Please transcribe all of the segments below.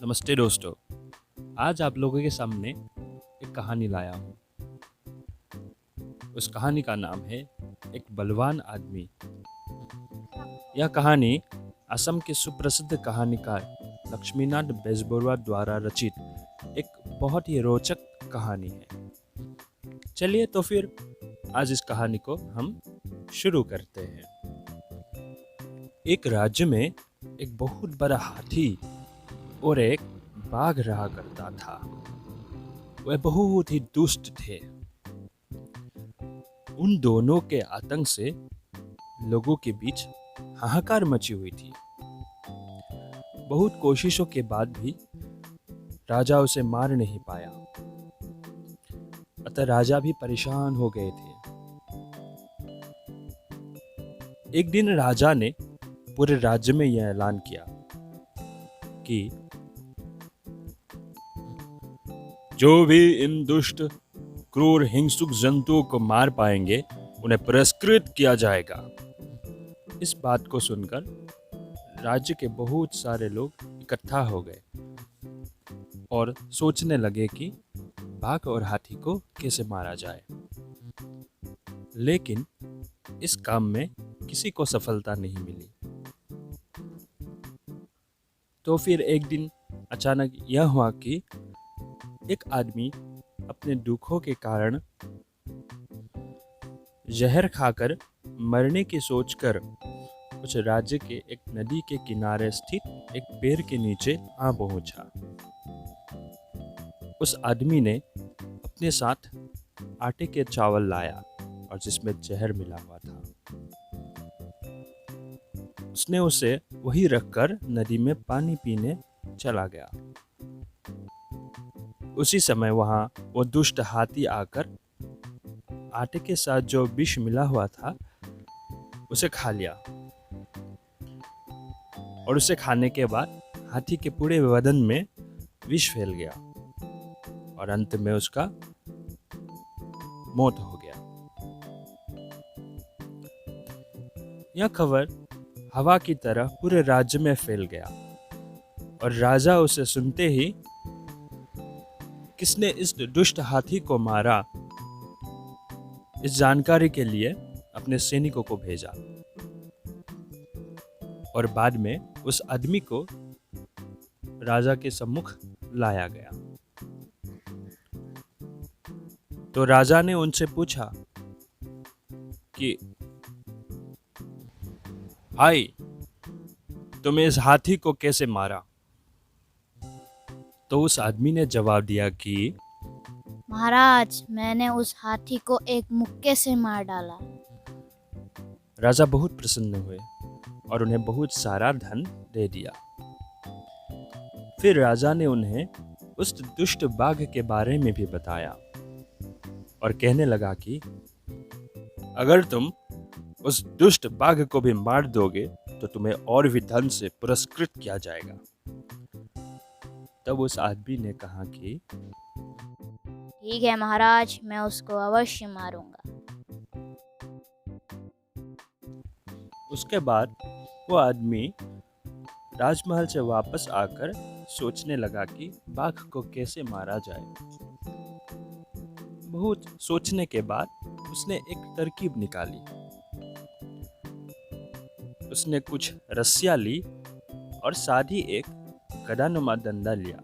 नमस्ते दोस्तों। आज आप लोगों के सामने एक कहानी लाया हूँ। उस कहानी का नाम है एक बलवान आदमी। यह कहानी असम के सुप्रसिद्ध कहानीकार लक्ष्मीनाथ बेजबरुआ द्वारा रचित एक बहुत ही रोचक कहानी है। चलिए तो फिर आज इस कहानी को हम शुरू करते हैं। एक राज्य में एक बहुत बड़ा हाथी और एक बाघ रहा करता था। वह बहुत ही दुष्ट थे। उन दोनों के आतंक से लोगों के बीच हाहाकार मची हुई थी। बहुत कोशिशों के बाद भी राजा उसे मार नहीं पाया। अतः राजा भी परेशान हो गए थे। एक दिन राजा ने पूरे राज्य में यह ऐलान किया कि जो भी इन दुष्ट क्रूर हिंसुक जंतुओं को मार पाएंगे उन्हें पुरस्कृत किया जाएगा। इस बात को सुनकर राज्य के बहुत सारे लोग इकट्ठा हो गए और सोचने लगे कि बाघ और हाथी को कैसे मारा जाए। लेकिन इस काम में किसी को सफलता नहीं मिली। तो फिर एक दिन अचानक यह हुआ कि एक आदमी अपने दुखों के कारण जहर खाकर मरने की सोचकर उस राज्य के एक नदी के किनारे स्थित एक पेड़ के नीचे आ पहुंचा। उस आदमी ने अपने साथ आटे के चावल लाया और जिसमें जहर मिला हुआ था। उसने उसे वही रखकर नदी में पानी पीने चला गया। उसी समय वहां वो दुष्ट हाथी आकर आटे के साथ जो विष मिला हुआ था उसे खा लिया। और उसे खाने के बाद हाथी के पूरे बदन में विष फैल गया और अंत में उसका मौत हो गया। यह खबर हवा की तरह पूरे राज्य में फैल गया और राजा उसे सुनते ही किसने इस दुष्ट हाथी को मारा, इस जानकारी के लिए अपने सैनिकों को भेजा और बाद में उस आदमी को राजा के सम्मुख लाया गया। तो राजा ने उनसे पूछा कि भाई, तुमने इस हाथी को कैसे मारा? तो उस आदमी ने जवाब दिया कि महाराज, मैंने उस हाथी को एक मुक्के से मार डाला। राजा बहुत प्रसन्न हुए और उन्हें बहुत सारा धन दे दिया। फिर राजा ने उन्हें उस दुष्ट बाघ के बारे में भी बताया और कहने लगा कि अगर तुम उस दुष्ट बाघ को भी मार दोगे तो तुम्हें और भी धन से पुरस्कृत किया जाएगा। तब उस आदमी ने कहा कि ठीक है महाराज, मैं उसको अवश्य मारूंगा। उसके बाद वो आदमी राजमहल से वापस आकर सोचने लगा कि बाघ को कैसे मारा जाए। बहुत सोचने के बाद उसने एक तरकीब निकाली। उसने कुछ रस्सियां ली और साथ ही एक गदानुमा डंडा लिया।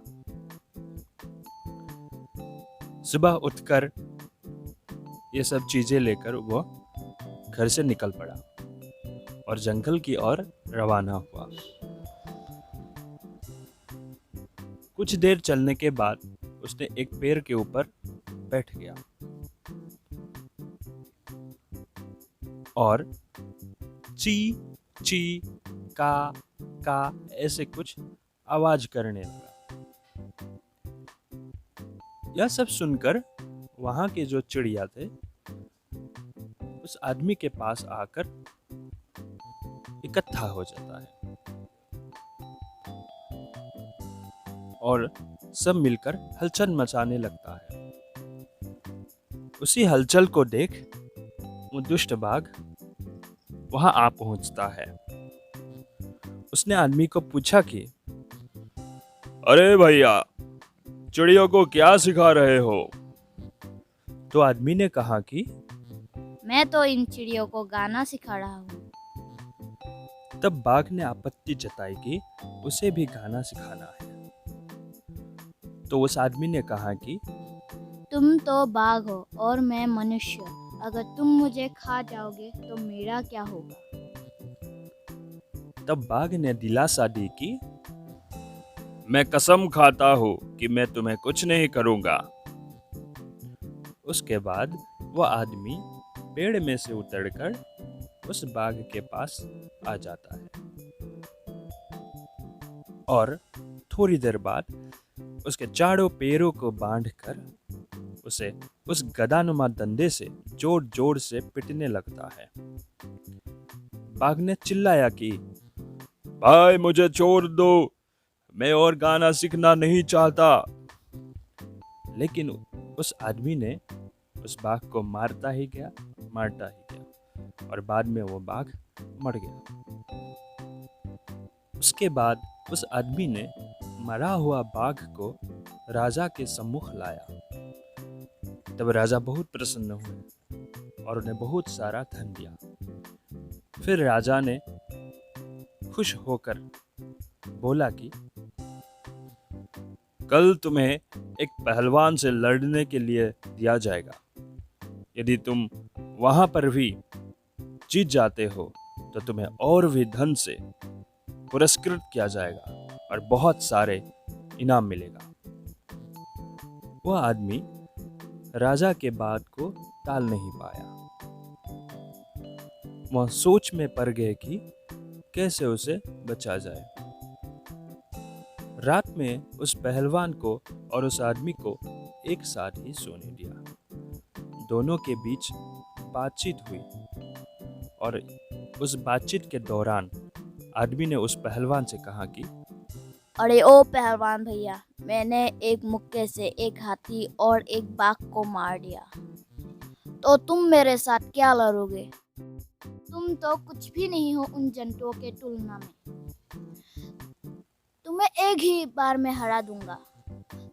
सुबह उठकर ये सब चीजें लेकर वो घर से निकल पड़ा और जंगल की ओर रवाना हुआ। कुछ देर चलने के बाद उसने एक पेड़ के ऊपर बैठ गया और ची ची का ऐसे कुछ आवाज करने लगा। यह सब सुनकर वहां के जो चिड़िया थे उस आदमी के पास आकर इकट्ठा हो जाता है और सब मिलकर हलचल मचाने लगता है। उसी हलचल को देख वो दुष्ट बाघ वहां आ पहुंचता है। उसने आदमी को पूछा कि अरे भैया, चिड़ियों को क्या सिखा रहे हो? तो आदमी ने कहा कि मैं तो इन चिड़ियों को गाना सिखा रहा हूँ। तब बाघ ने आपत्ति जताई कि उसे भी गाना सिखाना है। तो उस आदमी ने कहा कि तुम तो बाघ हो और मैं मनुष्य। अगर तुम मुझे खा जाओगे तो मेरा क्या होगा? तब बाघ ने दिलासा दी कि मैं कसम खाता हूँ कि मैं तुम्हें कुछ नहीं करूंगा। उसके बाद वह आदमी पेड़ में से उतरकर उस बाघ के पास आ जाता है और थोड़ी देर बाद उसके चारों पैरों को बांधकर उसे उस गदानुमा डंडे से जोर जोर से पीटने लगता है। बाघ ने चिल्लाया कि भाई मुझे छोड़ दो, मैं और गाना सीखना नहीं चाहता। लेकिन उस आदमी ने उस बाघ को मारता ही गया और बाद में वो बाघ मर गया। उसके बाद उस आदमी ने मरा हुआ बाघ को राजा के सम्मुख लाया। तब राजा बहुत प्रसन्न हुए और उन्हें बहुत सारा धन दिया। फिर राजा ने खुश होकर बोला कि कल तुम्हें एक पहलवान से लड़ने के लिए दिया जाएगा। यदि तुम वहां पर भी जीत जाते हो तो तुम्हें और भी धन से पुरस्कृत किया जाएगा और बहुत सारे इनाम मिलेगा। वह आदमी राजा के बात को टाल नहीं पाया। वह सोच में पड़ गए कि कैसे उसे बचा जाए। रात में उस पहलवान को और उस आदमी को एक साथ ही सोने दिया। दोनों के बीच बातचीत हुई और उस बातचीत के दौरान आदमी ने उस पहलवान से कहा कि अरे ओ पहलवान भैया, मैंने एक मुक्के से एक हाथी और एक बाघ को मार दिया, तो तुम मेरे साथ क्या लड़ोगे? तुम तो कुछ भी नहीं हो उन जंतुओं के तुलना में। तुम्हें एक ही बार में हरा दूंगा।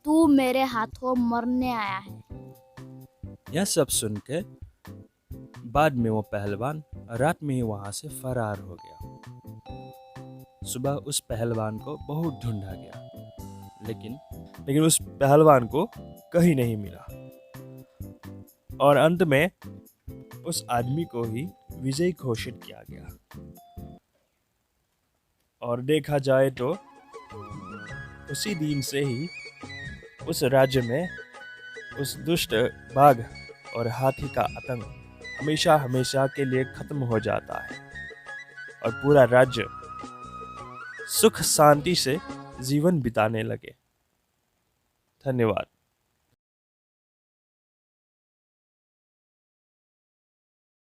तू मेरे हाथों मरने आया है। यह सब सुनकर बाद में वो पहलवान रात में ही वहां से फरार हो गया। सुबह उस पहलवान को बहुत ढूंढा गया, लेकिन उस पहलवान को कहीं नहीं मिला और अंत में उस आदमी को ही विजयी घोषित किया गया। और देखा जाए तो उसी दिन से ही उस राज्य में उस दुष्ट बाघ और हाथी का आतंक हमेशा हमेशा के लिए खत्म हो जाता है और पूरा राज्य सुख शांति से जीवन बिताने लगे। धन्यवाद।